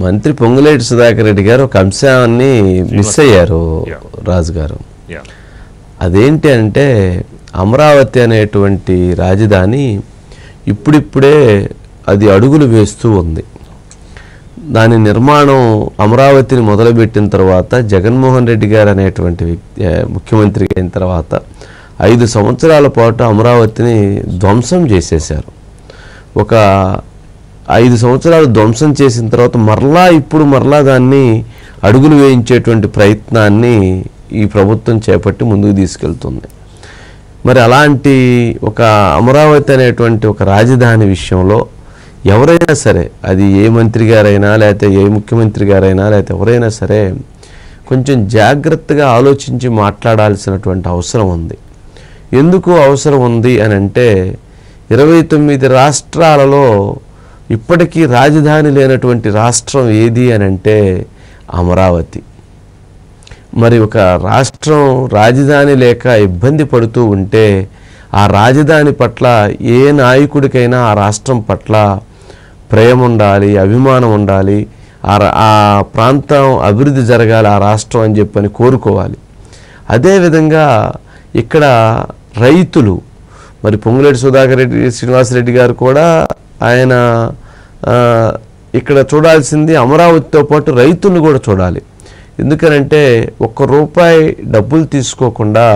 మంత్రి పొంగులేటి సుధాకర్ రెడ్డి గారు ఒక అంశాన్ని మిస్ అయ్యారు రాజు గారు. అదేంటి అంటే అమరావతి అనేటువంటి రాజధాని ఇప్పుడిప్పుడే అది అడుగులు వేస్తూ ఉంది. దాని నిర్మాణం అమరావతిని మొదలుపెట్టిన తర్వాత జగన్మోహన్ రెడ్డి గారు అనేటువంటి ముఖ్యమంత్రి అయిన తర్వాత 5 సంవత్సరాల పాటు అమరావతిని ధ్వంసం చేసేశారు. ఒక 5 సంవత్సరాలు ధ్వంసం చేసిన తర్వాత ఇప్పుడు మరలా దాన్ని అడుగులు వేయించేటువంటి ప్రయత్నాన్ని ఈ ప్రభుత్వం చేపట్టి ముందుకు తీసుకెళ్తుంది. మరి అలాంటి ఒక అమరావతి అనేటువంటి ఒక రాజధాని విషయంలో ఎవరైనా సరే, అది ఏ మంత్రి గారైనా లేకపోతే ఏ ముఖ్యమంత్రి గారైనా లేకపోతే ఎవరైనా సరే కొంచెం జాగ్రత్తగా ఆలోచించి మాట్లాడాల్సినటువంటి అవసరం ఉంది. ఎందుకు అవసరం ఉంది అని అంటే 29 రాష్ట్రాలలో ఇప్పటికీ రాజధాని లేనటువంటి రాష్ట్రం ఏది అని అంటే అమరావతి. మరి ఒక రాష్ట్రం రాజధాని లేక ఇబ్బంది పడుతూ ఉంటే ఆ రాజధాని పట్ల ఏ నాయకుడికైనా ఆ రాష్ట్రం పట్ల ప్రేమ ఉండాలి, అభిమానం ఉండాలి, ఆ ప్రాంతం అభివృద్ధి జరగాలి ఆ రాష్ట్రం అని చెప్పని కోరుకోవాలి. అదేవిధంగా ఇక్కడ రైతులు, మరి పొంగులేటి సుధాకర్ రెడ్డి శ్రీనివాసరెడ్డి గారు కూడా ఆయన ఇక్కడ చూడాల్సింది అమరావతితో పాటు రైతులను కూడా చూడాలి. ఎందుకనంటే ₹1 డబ్బులు తీసుకోకుండా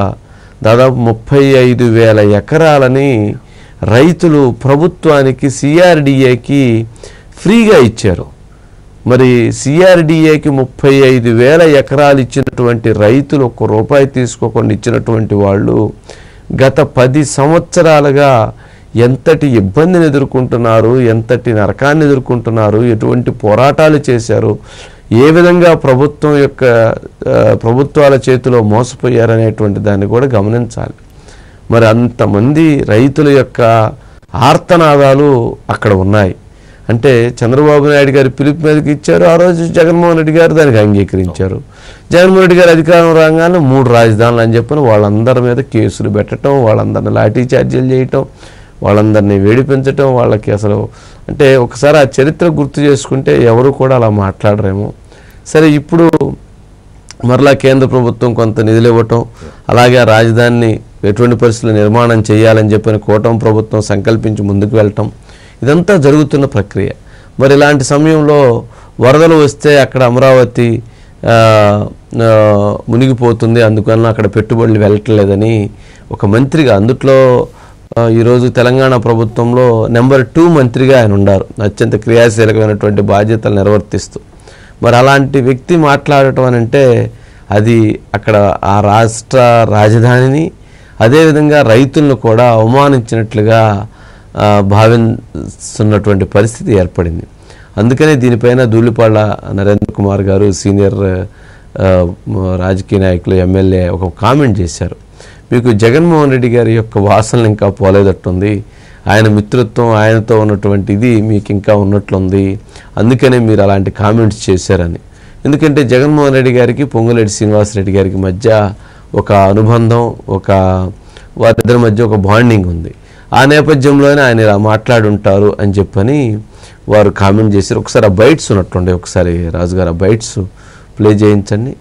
దాదాపు 35,000 ఎకరాలని రైతులు ప్రభుత్వానికి సిఆర్డిఏకి ఫ్రీగా ఇచ్చారు. మరి సిఆర్డిఏకి 35,000 ఎకరాలు ఇచ్చినటువంటి రైతులు ₹1 తీసుకోకుండా ఇచ్చినటువంటి వాళ్ళు గత 10 సంవత్సరాలుగా ఎంతటి ఇబ్బందిని ఎదుర్కొంటున్నారు, ఎంతటి నరకాన్ని ఎదుర్కొంటున్నారు, ఎటువంటి పోరాటాలు చేశారు, ఏ విధంగా ప్రభుత్వాల చేతిలో మోసపోయారనేటువంటి దాన్ని కూడా గమనించాలి. మరి అంతమంది రైతుల యొక్క ఆర్తనాదాలు అక్కడ ఉన్నాయి. అంటే చంద్రబాబు నాయుడు గారి పిలుపు మీదకి ఇచ్చారు, ఆ రోజు జగన్మోహన్ రెడ్డి గారు దానికి అంగీకరించారు. జగన్మోహన్ రెడ్డి గారు అధికారం రాగానే 3 రాజధానులు అని చెప్పిన వాళ్ళందరి మీద కేసులు పెట్టడం, వాళ్ళందరినీ లాఠీ చార్జీలు చేయటం, వాళ్ళందరినీ వేడిపించటం, వాళ్ళకి అసలు అంటే ఒకసారి ఆ చరిత్ర గుర్తు చేసుకుంటే ఎవరు కూడా అలా మాట్లాడరేమో. సరే, ఇప్పుడు మరలా కేంద్ర ప్రభుత్వం కొంత నిధులు ఇవ్వటం, అలాగే ఆ రాజధానిని ఎటువంటి పరిస్థితుల్లో నిర్మాణం చేయాలని చెప్పిన కూటమి ప్రభుత్వం సంకల్పించి ముందుకు వెళ్ళటం, ఇదంతా జరుగుతున్న ప్రక్రియ. మరి ఇలాంటి సమయంలో వరదలు వస్తే అక్కడ అమరావతి మునిగిపోతుంది, అందుకని అక్కడ పెట్టుబడులు వెళ్ళట్లేదని ఒక మంత్రిగా, అందుట్లో ఈరోజు తెలంగాణ ప్రభుత్వంలో నెంబర్ 2 మంత్రిగా ఆయన ఉన్నారు, అత్యంత క్రియాశీలకమైనటువంటి బాధ్యతలు నిర్వర్తిస్తూ. మరి అలాంటి వ్యక్తి మాట్లాడటం అని అంటే అది అక్కడ ఆ రాష్ట్ర రాజధానిని అదేవిధంగా రైతులను కూడా అవమానించినట్లుగా భావిస్తున్నటువంటి పరిస్థితి ఏర్పడింది. అందుకనే దీనిపైన ధూళిపాళ్ల నరేంద్ర కుమార్ గారు, సీనియర్ రాజకీయ నాయకులు, ఎమ్మెల్యే ఒక కామెంట్ చేశారు. మీకు జగన్మోహన్ రెడ్డి గారి యొక్క వాసనలు ఇంకా పోలేదట్టుంది, ఆయన మిత్రత్వం, ఆయనతో ఉన్నటువంటి ఇది మీకు ఇంకా ఉన్నట్లుంది, అందుకనే మీరు అలాంటి కామెంట్స్ చేశారని. ఎందుకంటే జగన్మోహన్ రెడ్డి గారికి పొంగులేటి శ్రీనివాసరెడ్డి గారికి మధ్య ఒక అనుబంధం, వారిద్దరి మధ్య ఒక బాండింగ్ ఉంది. ఆ నేపథ్యంలోనే ఆయన ఇలా మాట్లాడుంటారు అని చెప్పని వారు కామెంట్ చేశారు. ఒకసారి ఆ బైట్స్ ఉన్నట్టుండే, ఒకసారి రాజుగారు ఆ బైట్స్ ప్లే చేయించండి.